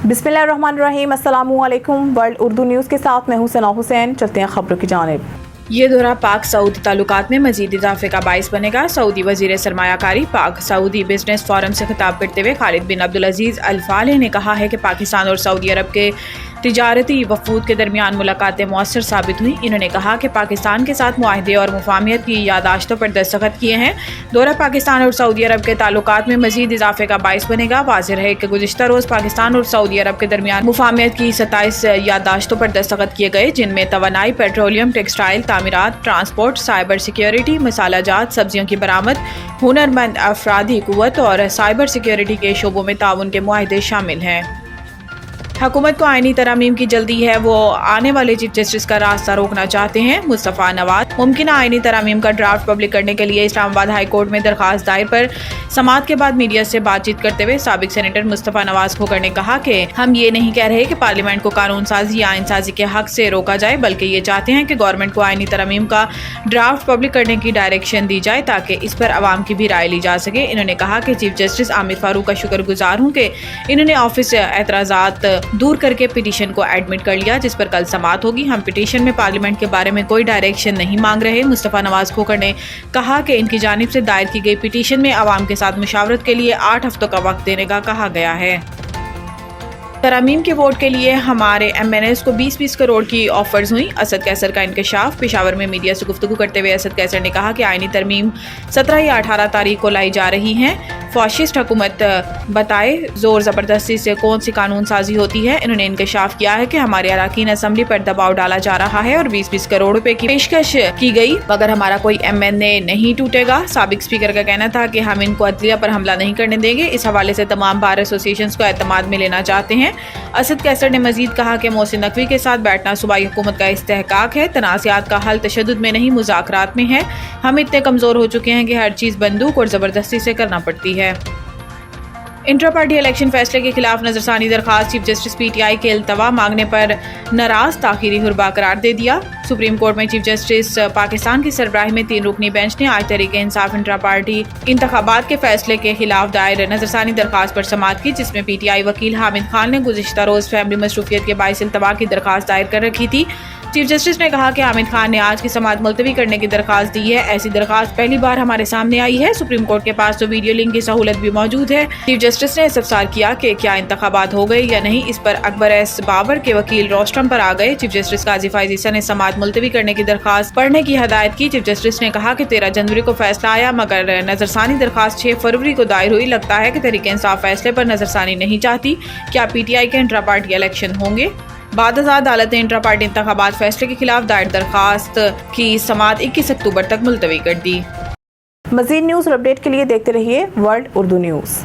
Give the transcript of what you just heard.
बिस्मिल्लाहिर्रहमानिर्रहीम। अस्सलामुअलैकुम। World Urdu news के साथ मैं हूं सना हुसैन। चलते हैं खबरों की जानिब। ये दौरा पाक सऊदी ताल्लुकात में मजीद इजाफे का बाइस बनेगा। सऊदी वजीर सरमायाकारी पाक सऊदी बिजनेस फोरम से खिताब करते हुए खालिद बिन अब्दुल अजीज अल फालेह ने कहा है कि पाकिस्तान और सऊदी अरब के तिजारती वफूद के दरमियान मुलाकातें मौसर साबित हुई। इन्होंने कहा कि पाकिस्तान के साथ मुआहदे और मुफाहमत की यादाश्तों पर दस्तखत किए हैं। दौरा पाकिस्तान और सऊदी अरब के ताल्लुकात में मजीद इजाफे का बाइस बनेगा। वाज़ेह है कि गुज़िश्ता रोज़ पाकिस्तान और सऊदी अरब के दरमियान मुफाहमत की 27 यादाश्तों पर दस्तखत किए गए, जिनमें तवानाई, पेट्रोलियम, टेक्सटाइल, तामीरात, ट्रांसपोर्ट, साइबर सिक्योरिटी, मसाला जात, सब्जियों की बरामद, हुनरमंद अफरादी कुव्वत और साइबर सिक्योरिटी के शोबों में ताउन के मुआहदे शामिल हैं। हुकूमत को आईनी तरमीम की जल्दी है, वो आने वाले चीफ जस्टिस का रास्ता रोकना चाहते हैं। मुस्तफ़ा नवाज मुमकिन आईनी तरमीम का ड्राफ्ट पब्लिक करने के लिए इस्लामाबाद हाई कोर्ट में दरखास्त दायर पर समाअत के बाद मीडिया से बातचीत करते हुए साबिक सेनेटर मुस्तफ़ा नवाज खोखर ने कहा कि हम ये नहीं कह रहे कि पार्लियामेंट को कानून साजी या आइन साजी के हक से रोका जाए, बल्कि ये चाहते हैं कि गवर्नमेंट को आईनी तरमीम का ड्राफ्ट पब्लिक करने की डायरेक्शन दी जाए ताकि इस पर आवाम की भी राय ली जा सके। इन्होंने कहा कि चीफ जस्टिस आमिर फारूक का शुक्रगुजार हूँ कि इन्होंने ऑफिस से एतराज़ात दूर करके पिटीशन को एडमिट कर लिया, जिस पर कल समाअत होगी। हम पिटीशन में पार्लियामेंट के बारे में कोई डायरेक्शन नहीं मांग रहे। मुस्तफ़ा नवाज खोखर ने कहा कि इनकी जानिब से दायर की गई पिटीशन में आवाम के साथ मुशावरत के लिए 8 हफ्तों का वक्त देने का कहा गया है। तरमीम के वोट के लिए हमारे MNAs को 20-20 करोड़ की ऑफर्स हुई। असद कैसर का इंकशाफ। पेशावर में मीडिया से गुफ्तगू करते हुए असद कैसर ने कहा कि आईनी तरमीम 17 या 18 तारीख को लाई जा रही हैं। फाशिस्ट हुकूमत बताए जोर ज़बरदस्ती से कौन सी कानून साजी होती है। इन्होंने इंकशाफ किया है कि हमारे अराकीन असम्बली पर दबाव डाला जा रहा है और 20-20 करोड़ रुपए की पेशकश की गई, मगर हमारा कोई MNA नहीं टूटेगा। साबिक स्पीकर का कहना था कि हम इनको अदलिया पर हमला नहीं करने देंगे। इस हवाले से तमाम बार एसोसिएशंस को एतमाद में लेना चाहते हैं। असद कैसर ने मजीद कहा कि मोहसिन नकवी के साथ बैठना सूबाई हुकूमत का इस्तेहकाक है। तनाज़ात का हल तशद्दुद में नहीं, मुज़ाकरात में है। हम इतने कमज़ोर हो चुके हैं कि हर चीज़ बंदूक और ज़बरदस्ती से करना पड़ती है। इंट्रा पार्टी इलेक्शन फैसले के खिलाफ नजरसानी दरखास्त। चीफ जस्टिस PTI के इल्तवा मांगने पर नाराज, ताखीरी हुर्बा करार दे दिया। सुप्रीम कोर्ट में चीफ जस्टिस पाकिस्तान की सरबराही में 3 रुकनी बेंच ने आज तहरीक इंसाफ इंट्रा पार्टी इंतखाबात के फैसले के खिलाफ दायर नजरसानी दरखास्त पर समाअत की, जिसमें PTI वकील हामिद खान ने गुज़िश्ता रोज़ फैमिली मसरूफियत के बाइस इल्तवा की दरखास्त दायर कर रखी थी। चीफ जस्टिस ने कहा कि हामिद खान ने आज की समाअत मुलतवी करने की दरखास्त दी है। ऐसी दरखास्त पहली बार हमारे सामने आई है। सुप्रीम कोर्ट के पास तो वीडियो लिंक की सहूलत भी मौजूद है। चीफ जस्टिस ने इस्तफसार किया कि क्या इंतखाबात हो गए या नहीं। इस पर अकबर एस बाबर के वकील रोस्टम पर आ गए। चीफ जस्टिस काजी फाइज ईसा ने समाअत मुलतवी करने की दरखास्त पढ़ने की हदायत की। चीफ जस्टिस ने कहा कि 13 जनवरी को फैसला आया, मगर नजरसानी दरखास्त 6 फरवरी को दायर हुई। लगता है कि तहरीक इंसाफ फैसले पर नजरसानी नहीं चाहती। क्या PTI के इंट्रा पार्टी इलेक्शन होंगे? बाद अदालत ने इंट्रा पार्टी इंतखाबात फैसले के खिलाफ दायर दरखास्त की समाअत 21 अक्टूबर तक मुलतवी कर दी। मज़ीद न्यूज़ और अपडेट के लिए देखते रहिए वर्ल्ड उर्दू न्यूज़।